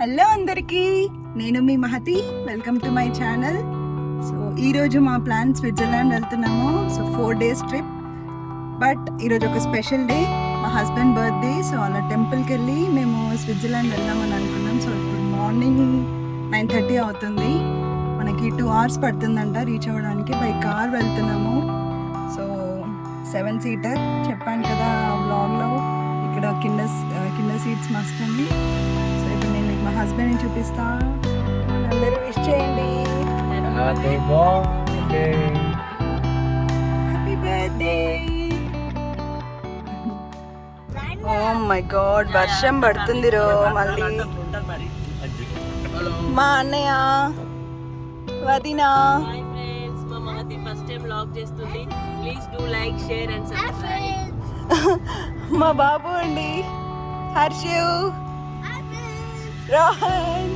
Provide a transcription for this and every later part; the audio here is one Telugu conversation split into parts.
హలో అందరికీ, నేను మీ Mahathi. Welcome to my channel. So ఈరోజు మా ప్లాన్ స్విట్జర్లాండ్ వెళ్తున్నాము. So 4 days trip. బట్ ఈరోజు ఒక స్పెషల్ డే, మా హస్బెండ్ బర్త్డే. సో అలా టెంపుల్కి వెళ్ళి మేము స్విట్జర్లాండ్ వెళ్దామని అనుకున్నాం. సో ఇప్పుడు మార్నింగ్ 9:30 అవుతుంది. మనకి 2 hours పడుతుందంట రీచ్ అవ్వడానికి. బై కార్ వెళ్తున్నాము. సో 7-seater చెప్పాను కదా బ్లాగ్లో, ఇక్కడ కింద సీట్స్ మస్ట్ అని. సో ఇప్పుడు నేను మా హస్బెండ్ని చూపిస్తా. అందరూ విష్ చేయండి. Happy birthday. Oh my god, వర్షం పడుతుంది రో మళ్ళీ. మా అన్నయ్య వదినా ఫస్ట్ టైం వ్లాగ్ చేస్తుంది. Please do like, share and subscribe. మా బాబు అండి హర్షు, రోహన్,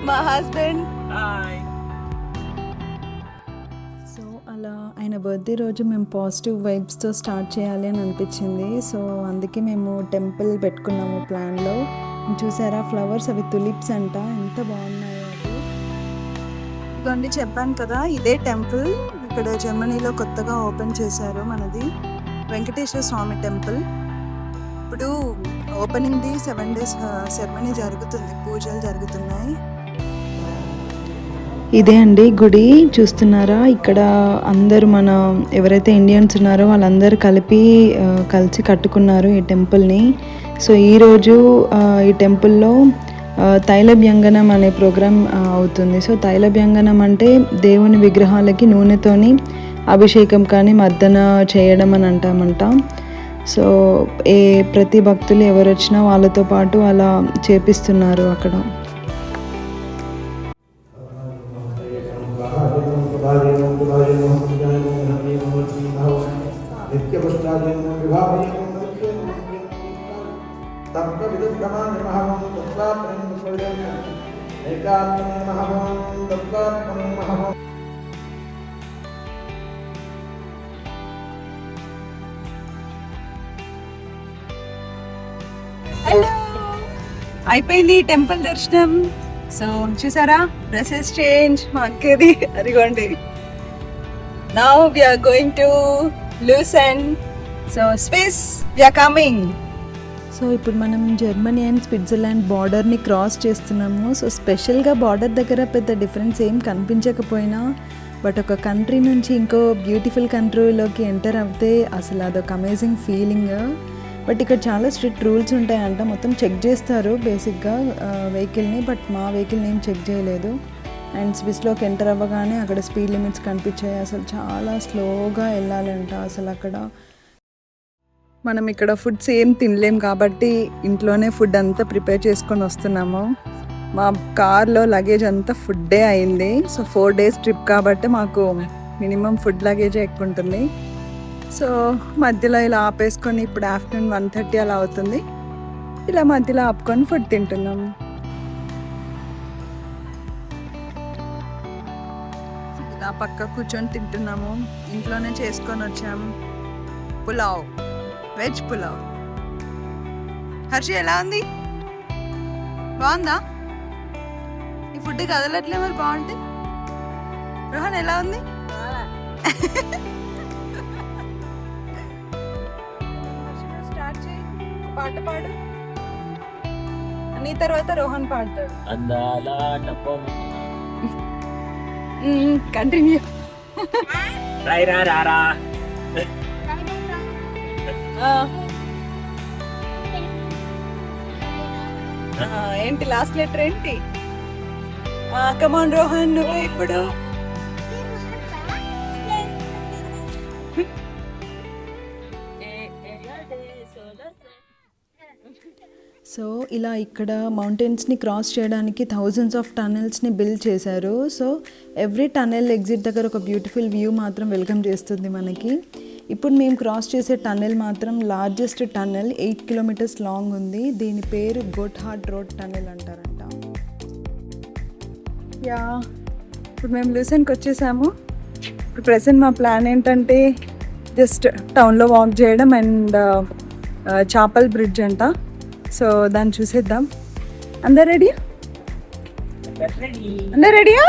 మా హస్బెండ్. సో అలా ఆయన బర్త్డే రోజు మేము పాజిటివ్ వైబ్స్తో స్టార్ట్ చేయాలి అని అనిపించింది. సో అందుకే మేము టెంపుల్ పెట్టుకున్నాము ప్లాన్లో. చూసారా ఫ్లవర్స్, అవి తులిప్స్ అంట, ఎంత బాగున్నాయో అవి. ఇదిగోండి చెప్పాను కదా, ఇదే టెంపుల్. ఇక్కడ జర్మనీలో కొత్తగా ఓపెన్ చేశారు మనది వెంకటేశ్వర స్వామి టెంపుల్. ఇప్పుడు ఓపెనింగ్ది 7 days సెరమనీ జరుగుతుంది, పూజలు జరుగుతున్నాయి. ఇదే అండి గుడి, చూస్తున్నారా? ఇక్కడ అందరూ మన ఎవరైతే ఇండియన్స్ ఉన్నారో వాళ్ళందరూ కలిసి కట్టుకున్నారు ఈ టెంపుల్ని. సో ఈరోజు ఈ టెంపుల్లో తైలభ్యంగనం అనే ప్రోగ్రాం అవుతుంది. సో తైలభ్యంగనం అంటే దేవుని విగ్రహాలకి నూనెతోని అభిషేకం కానీ మర్దన చేయడం అని అంటామంట. సో ప్రతి భక్తులు ఎవరు వచ్చినా వాళ్ళతో పాటు అలా చేపిస్తున్నారు అక్కడ. అయిపోయింది టెంపుల్ దర్శనం. సో చూసారా, డ్రెస్సెస్ చేంజ్ మా అక్కది, అదిగోండి. Now we are going to Lucerne. So Swiss we are coming. So ఇప్పుడు మనం జర్మనీ అండ్ స్విట్జర్లాండ్ బార్డర్ని క్రాస్ చేస్తున్నాము. సో స్పెషల్గా బార్డర్ దగ్గర పెద్ద డిఫరెన్స్ ఏం కనిపించకపోయినా, బట్ ఒక కంట్రీ నుంచి ఇంకో బ్యూటిఫుల్ కంట్రీలోకి ఎంటర్ అవుతే అసలు అదొక అమేజింగ్ ఫీలింగ్. బట్ ఇక్కడ చాలా స్ట్రిక్ట్ రూల్స్ ఉంటాయంట, మొత్తం చెక్ చేస్తారు బేసిక్గా వెహికల్ని. బట్ మా వెహికల్ని ఏం చెక్ చేయలేదు. అండ్ స్విస్లోకి ఎంటర్ అవ్వగానే అక్కడ స్పీడ్ లిమిట్స్ కనిపించాయి. అసలు చాలా స్లోగా వెళ్ళాలంట. అసలు అక్కడ మనం ఇక్కడ ఫుడ్స్ ఏం తినలేం కాబట్టి ఇంట్లోనే ఫుడ్ అంతా ప్రిపేర్ చేసుకొని వస్తున్నాము. మా కార్లో లగేజ్ అంతా ఫుడ్డే అయింది. సో 4 days ట్రిప్ కాబట్టి మాకు మినిమం ఫుడ్ లగేజే ఎక్కువ ఉంటుంది. సో మధ్యలో ఇలా ఆపేసుకొని, ఇప్పుడు ఆఫ్టర్నూన్ 1:30 అలా అవుతుంది, ఇలా మధ్యలో ఆపుకొని ఫుడ్ తింటున్నాము. ఇలా పక్క కూర్చొని తింటున్నాము. ఇంట్లోనే చేసుకొని వచ్చాము. పులావ్, వెజ్ పులావ్. హర్షి ఎలా ఉంది? బాగుందా? ఈ ఫుడ్ కదలట్లే మరి, బాగుంటే. రోహన్ ఎలా ఉంది? స్టార్ట్ చేయి, పాట పాడు. నీ తర్వాత రోహన్ పాడతాడు. కంటిన్యూ. ఏంటి లాస్ట్ లెటర్ ఏంటి? కమాన్ రోహన్, నువ్వు ఇప్పుడు. సో ఇలా ఇక్కడ మౌంటైన్స్ని క్రాస్ చేయడానికి థౌజండ్స్ ఆఫ్ టనెల్స్ని బిల్డ్ చేశారు. సో ఎవ్రీ టనెల్ ఎగ్జిట్ దగ్గర ఒక బ్యూటిఫుల్ వ్యూ మాత్రం వెల్కమ్ చేస్తుంది మనకి. ఇప్పుడు మేము క్రాస్ చేసే టన్నెల్ మాత్రం లార్జెస్ట్ టన్నెల్, 8 kilometers లాంగ్ ఉంది. దీని పేరు గోట్హార్డ్ రోడ్ టన్నెల్ అంటారంట. యా, ఇప్పుడు మేము లూసెన్కి వచ్చేసాము. ఇప్పుడు ప్రెసెంట్ మా ప్లాన్ ఏంటంటే జస్ట్ టౌన్లో వాక్ చేయడం అండ్ చాపల్ బ్రిడ్జ్ అంట సో దాన్ని చూసేద్దాం. అందరు రెడీ? అందరు రెడీయా?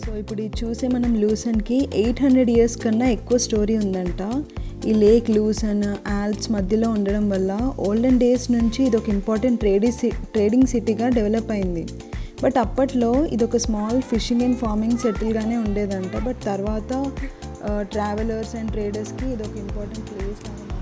సో ఇప్పుడు ఇది చూసే మనం లూసన్కి 800 years కన్నా ఎక్కువ స్టోరీ ఉందంట. ఈ లేక్ లూసన్ ఆల్ప్స్ మధ్యలో ఉండడం వల్ల ఓల్డెన్ డేస్ నుంచి ఇది ఒక ఇంపార్టెంట్ ట్రేడింగ్ సిటీగా డెవలప్ అయింది. బట్ అప్పట్లో ఇది ఒక స్మాల్ ఫిషింగ్ అండ్ ఫార్మింగ్ సెటిల్గానే ఉండేదంట. బట్ తర్వాత ట్రావెలర్స్ అండ్ ట్రేడర్స్కి ఇది ఒక ఇంపార్టెంట్ ప్లేస్ లాగా మారింది.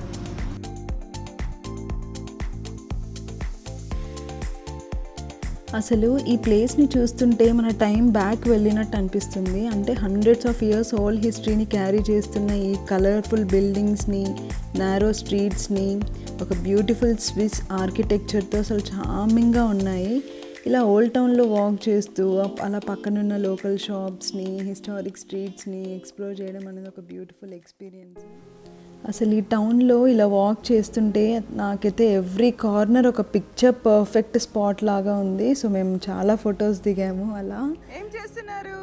అసలు ఈ ప్లేస్ని చూస్తుంటే మన టైం బ్యాక్ వెళ్ళినట్టు అనిపిస్తుంది. అంటే హండ్రెడ్స్ ఆఫ్ ఇయర్స్ ఓల్డ్ హిస్టరీని క్యారీ చేస్తున్న ఈ కలర్ఫుల్ బిల్డింగ్స్ని, నారో స్ట్రీట్స్ని, ఒక బ్యూటిఫుల్ స్విస్ ఆర్కిటెక్చర్తో అసలు చార్మింగ్గా ఉన్నాయి. ఇలా ఓల్డ్ టౌన్లో వాక్ చేస్తూ అలా పక్కనున్న లోకల్ షాప్స్ని, హిస్టారిక్ స్ట్రీట్స్ని ఎక్స్ప్లోర్ చేయడం అనేది ఒక బ్యూటిఫుల్ ఎక్స్పీరియన్స్. అసలు ఈ టౌన్లో ఇలా వాక్ చేస్తుంటే నాకైతే ఎవ్రీ కార్నర్ ఒక పిక్చర్ పర్ఫెక్ట్ స్పాట్ లాగా ఉంది. సో మేము చాలా ఫొటోస్ దిగాము. అలా ఏం చేస్తున్నారు?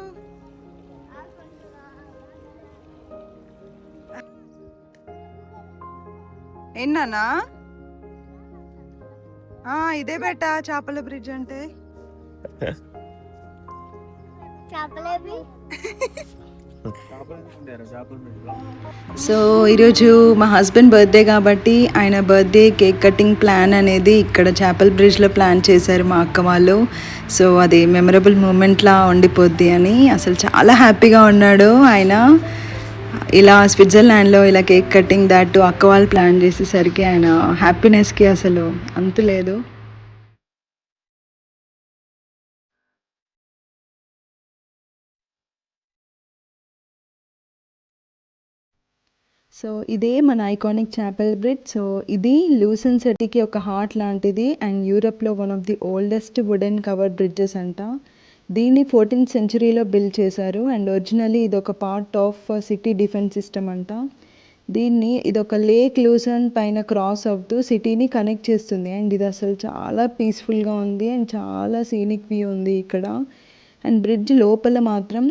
ఎన్నానా ఇదే బెట్ట చేపల బ్రిడ్జ్ అంటే. సో ఈరోజు మా హస్బెండ్ బర్త్డే కాబట్టి ఆయన బర్త్డే కేక్ కటింగ్ ప్లాన్ అనేది ఇక్కడ చేపల బ్రిడ్జ్లో ప్లాన్ చేశారు మా అక్క వాళ్ళు. సో అది మెమరబుల్ మూమెంట్లా ఉండిపోద్ది అని అసలు చాలా హ్యాపీగా ఉన్నాడు ఆయన. ఇలా స్విట్జర్లాండ్లో ఇలా కేక్ కటింగ్ దాటు అక్క వాళ్ళు ప్లాన్ చేసేసరికి ఆయన హ్యాపీనెస్కి అసలు అంతు లేదు. సో ఇదే మన ఐకానిక్ చేపల్ బ్రిడ్జ్. సో ఇది లూసన్ సిటీకి ఒక హార్ట్ లాంటిది అండ్ యూరప్లో one of the oldest wooden covered bridges అంట. దీన్ని 14th centuryలో బిల్డ్ చేశారు అండ్ ఒరిజినల్లీ ఇది ఒక part of city defence system అంట. ఇది ఒక లేక్ లూసన్ పైన క్రాస్ అవుతూ సిటీని కనెక్ట్ చేస్తుంది అండ్ ఇది అసలు చాలా పీస్ఫుల్గా ఉంది అండ్ చాలా సీనిక్ వ్యూ ఉంది ఇక్కడ. అండ్ బ్రిడ్జ్ లోపల మాత్రం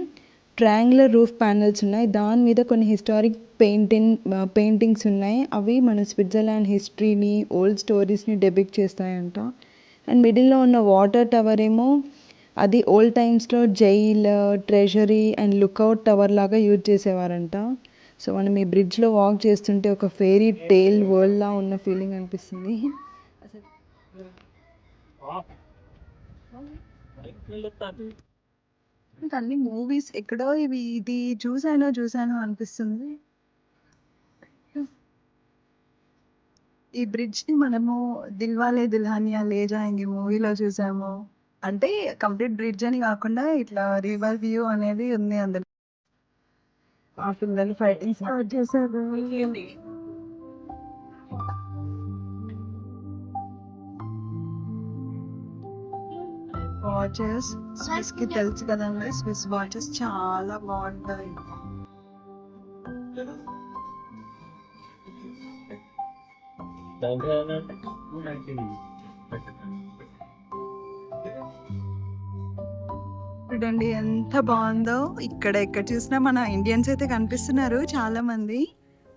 ట్రయాంగులర్ రూఫ్ ప్యానెల్స్ ఉన్నాయి. దాని మీద కొన్ని హిస్టారిక్ పెయింటింగ్స్ ఉన్నాయి. అవి మన స్విట్జర్లాండ్ హిస్టరీని, ఓల్డ్ స్టోరీస్ని డెపిక్ట్ చేస్తాయంట. అండ్ మిడిల్లో ఉన్న వాటర్ టవర్ ఏమో అది ఓల్డ్ టైమ్స్లో jail, treasury and lookout tower లాగా యూజ్ చేసేవారంట. సో మనం ఈ బ్రిడ్జ్లో వాక్ చేస్తుంటే ఒక ఫెయిరీ టేల్ వరల్డ్లా ఉన్న ఫీలింగ్ అనిపిస్తుంది. అన్ని మూవీస్ ఎక్కడో ఇది చూసాను అనిపిస్తుంది. ఈ బ్రిడ్జ్ని మనము దిల్వాలే దుల్హనియా లే జాయేంగే మూవీలో చూసాము. అంటే కంప్లీట్ బ్రిడ్జ్ అని కాకుండా ఇట్లా రివర్ వ్యూ అనేది ఉంది అందులో. ఆ పిల్లలు ఫైటింగ్ స్టార్ట్ చేశారు. వాచెస్ స్విస్ కి తెలుసు కదండి, స్విస్ వాచెస్ చాలా బాగుంటాయి. చూడండి ఎంత బాగుందో. ఎక్కడ చూసినా మన ఇండియన్స్ అయితే కనిపిస్తున్నారు చాలా మంది.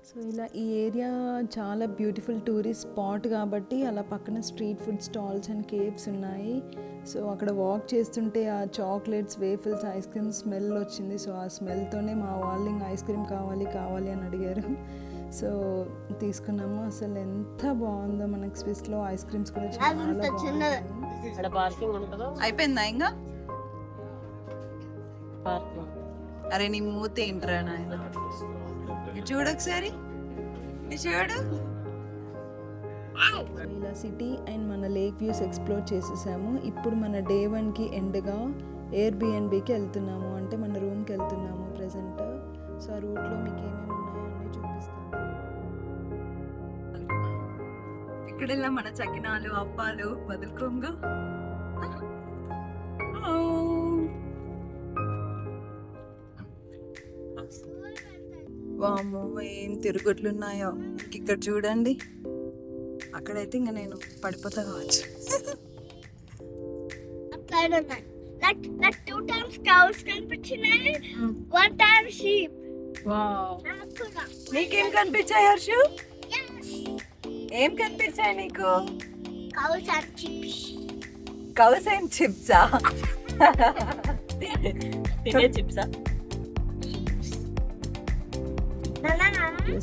సో ఇలా ఈ ఏరియా చాలా బ్యూటిఫుల్ టూరిస్ట్ స్పాట్ కాబట్టి అలా పక్కన street food stalls and caves ఉన్నాయి. సో అక్కడ వాక్ చేస్తుంటే ఆ chocolates, waffles, ice cream smell వచ్చింది. సో ఆ స్మెల్తోనే మా వాళ్ళు ఇంకా ఐస్ క్రీమ్ కావాలి అని అడిగారు. సో తీసుకున్నాము. అసలు ఎంత బాగుందో. మనకి స్విస్లో ఐస్ క్రీమ్స్ కూడా చాలా బాగుంటాయి. అయిపోయిందా ఇంకా? అరే నీ మూత ఏంట్రా నాయన, చూడు ఒకసారి చూడు. ఇలా సిటీ అండ్ మన లేక్ వ్యూస్ ఎక్స్ప్లోర్ చేసేసాము. ఇప్పుడు మన డే 1కి ఎండ్గా ఎయిర్బిఎన్బికి వెళ్తున్నాము. అంటే మన రూమ్కి వెళ్తున్నాము ప్రెజెంట్. సో ఆ రూట్లో మీకు ఏమేమి ఉన్నాయో అన్నీ చూపిస్తాము. ఇక్కడెల్లా మన చకినాలు, అప్పాలు వదులుకోంగా. వామ్మో ఏం తిరుగుట్లున్నాయో. ఇక్కడ చూడండి, అక్కడైతే ఇంకా నేను పడిపోతా కావచ్చు. Like 2 times cows కనిపించినాయి, 1 time sheep. వావ్. నీకేం కనిపించాయి హర్షు? ఏం కనిపించాయి నీకు? cows and chips. Cows and చిప్సా? తినే చిప్సా?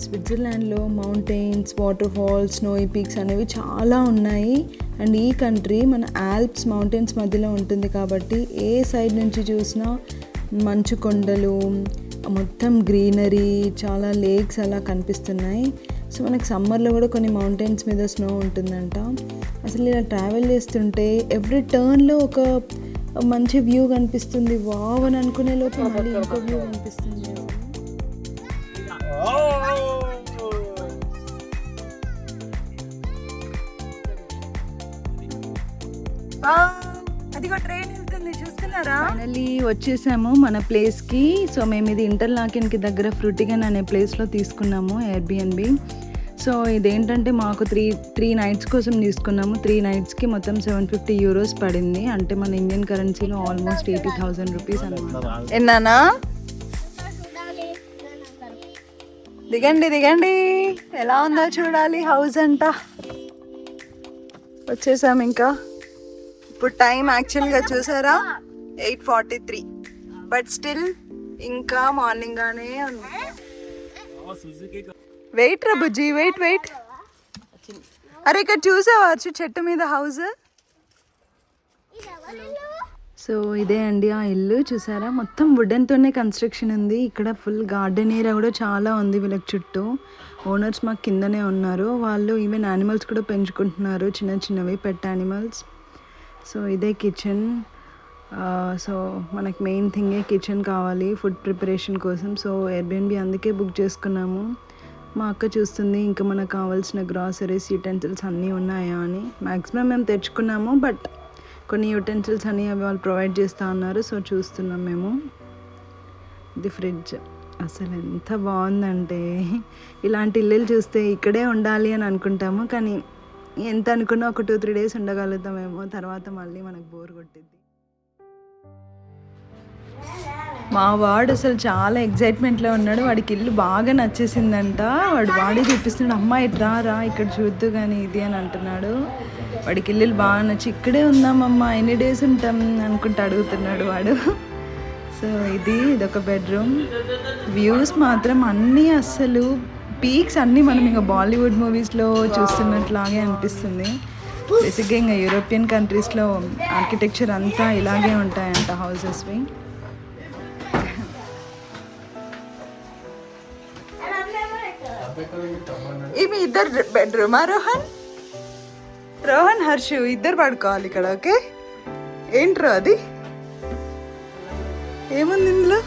స్విట్జర్లాండ్లో mountains, water falls, snowy peaks అనేవి చాలా ఉన్నాయి. అండ్ ఈ కంట్రీ మన ఆల్ప్స్ మౌంటైన్స్ మధ్యలో ఉంటుంది కాబట్టి ఏ సైడ్ నుంచి చూసినా మంచు కొండలు, మొత్తం గ్రీనరీ, చాలా లేక్స్ అలా కనిపిస్తున్నాయి. సో మనకి సమ్మర్లో కూడా కొన్ని మౌంటైన్స్ మీద స్నో ఉంటుందంట. అసలు ఇలా ట్రావెల్ చేస్తుంటే ఎవ్రీ టర్న్లో ఒక మంచి వ్యూ కనిపిస్తుంది. వావ్ అని అనుకునే లోపు మళ్ళీ ఇంకో వ్యూ కనిపిస్తుంది. అదిగో ట్రైన్ వెళ్తుంది, చూస్తున్నారా? ఫైనల్లీ వచ్చేసాము మన ప్లేస్కి. సో మేము ఇది ఇంటర్లాకెన్కి దగ్గర ఫ్రూటిగన్ అనే ప్లేస్లో తీసుకున్నాము ఎయిర్బిఎన్బి. సో ఇదేంటంటే మాకు త్రీ నైట్స్ కోసం తీసుకున్నాము. 3 నైట్స్కి మొత్తం 750 యూరోస్ పడింది. అంటే మన ఇండియన్ కరెన్సీలో ఆల్మోస్ట్ 80,000 రూపీస్ అనమాట. ఎన్నానా? దిగండి దిగండి, ఎలా ఉందో చూడాలి హౌస్ అంట. వచ్చేసాం ఇంకా. ఇప్పుడు టైం యాక్చువల్గా చూసారా 8:43, బట్ స్టిల్ ఇంకా మార్నింగ్ గానే ఉంది. వెయిట్ రా బుజ్జి, వెయిట్. అరే ఇక్కడ చూసావా చెట్టు మీద హౌస్? సో ఇదే అండి ఆ ఇల్లు, చూసారా మొత్తం వుడెన్తోనే కన్స్ట్రక్షన్ ఉంది. ఇక్కడ ఫుల్ గార్డెన్ ఏరియా కూడా చాలా ఉంది వీళ్ళకి చుట్టూ. ఓనర్స్ మాకు కిందనే ఉన్నారు. వాళ్ళు ఈవెన్ యానిమల్స్ కూడా పెంచుకుంటున్నారు, చిన్నవి పెట్ యానిమల్స్. సో ఇదే కిచెన్. సో మనకి మెయిన్ థింగే కిచెన్ కావాలి ఫుడ్ ప్రిపరేషన్ కోసం. సో ఎయిర్బిఎన్బి అందుకే బుక్ చేసుకున్నాము. మా అక్క చూస్తుంది ఇంకా మనకు కావాల్సిన గ్రాసరీస్, యూటెన్సిల్స్ అన్నీ ఉన్నాయా అని. మ్యాక్సిమం మేము తెచ్చుకున్నాము, బట్ కొన్ని యూటెన్సిల్స్ అని అవి వాళ్ళు ప్రొవైడ్ చేస్తూ ఉన్నారు. సో చూస్తున్నాం మేము. ఇది ఫ్రిడ్జ్ అసలు ఎంత బాగుందంటే, ఇలాంటి ఇల్లులు చూస్తే ఇక్కడే ఉండాలి అని అనుకుంటాము. కానీ ఎంత అనుకున్నా ఒక 2-3 డేస్ ఉండగలుగుతామేమో, తర్వాత మళ్ళీ మనకు బోర్ కొట్టిద్ది. మా వాడు అసలు చాలా ఎగ్జైట్మెంట్లో ఉన్నాడు. వాడికి ఇల్లు బాగా నచ్చేసిందంట. వాడే చూపిస్తున్నాడు, అమ్మ ఇటు రా ఇక్కడ చూద్దు కానీ ఇది అని అంటున్నాడు. వాడికి ఇల్లు బాగా నచ్చి ఇక్కడే ఉందామమ్మా, ఎన్ని డేస్ ఉంటాం అనుకుంటూ అడుగుతున్నాడు వాడు. సో ఇదొక బెడ్రూమ్. వ్యూస్ మాత్రం అన్నీ అస్సలు పీక్స్ అన్నీ మనం ఇంకా బాలీవుడ్ మూవీస్లో చూస్తున్నట్లాగే అనిపిస్తుంది. బేసిక్గా ఇంకా యూరోపియన్ కంట్రీస్లో ఆర్కిటెక్చర్ అంతా ఇలాగే ఉంటాయంట హౌసెస్వి. ఇవి ఇద్దరు బెడ్రూమా? రోహన్ హర్షు ఇద్దరు పడుకోవాలి ఇక్కడ. ఓకే, ఏంట్రో అది? ఏముంది ఇందులో?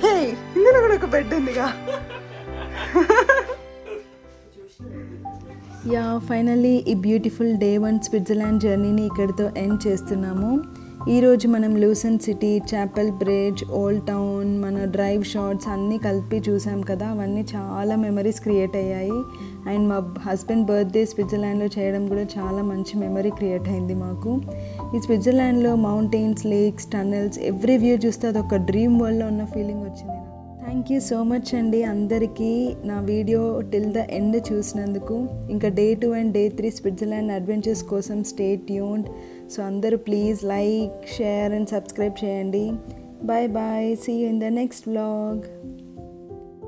హే, ఇందులో కూడా ఒక బెడ్ ఉందిగా. యా ఫైనల్లీ ఈ బ్యూటిఫుల్ డే 1 స్విట్జర్లాండ్ జర్నీని ఇక్కడితో ఎండ్ చేస్తున్నాము. ఈరోజు మనం Lucerne city, chapel bridge, old town, మన డ్రైవ్ షాట్స్ అన్నీ కలిపి చూసాం కదా. అవన్నీ చాలా మెమరీస్ క్రియేట్ అయ్యాయి. అండ్ మా హస్బెండ్ బర్త్డే స్విట్జర్లాండ్లో చేయడం కూడా చాలా మంచి మెమరీ క్రియేట్ అయింది మాకు. ఈ స్విట్జర్లాండ్లో mountains, lakes, tunnels, every view చూస్తే అదొక డ్రీమ్ వరల్డ్లో ఉన్న ఫీలింగ్ వచ్చింది. థ్యాంక్ యూ సో మచ్ అండి అందరికీ నా వీడియో టిల్ ద ఎండ్ చూసినందుకు. ఇంకా day 2 and day 3 Switzerland adventures కోసం స్టే ట్యూన్డ్. సో అందరూ please like, share and subscribe చేయండి. Bye bye, see you in the next vlog.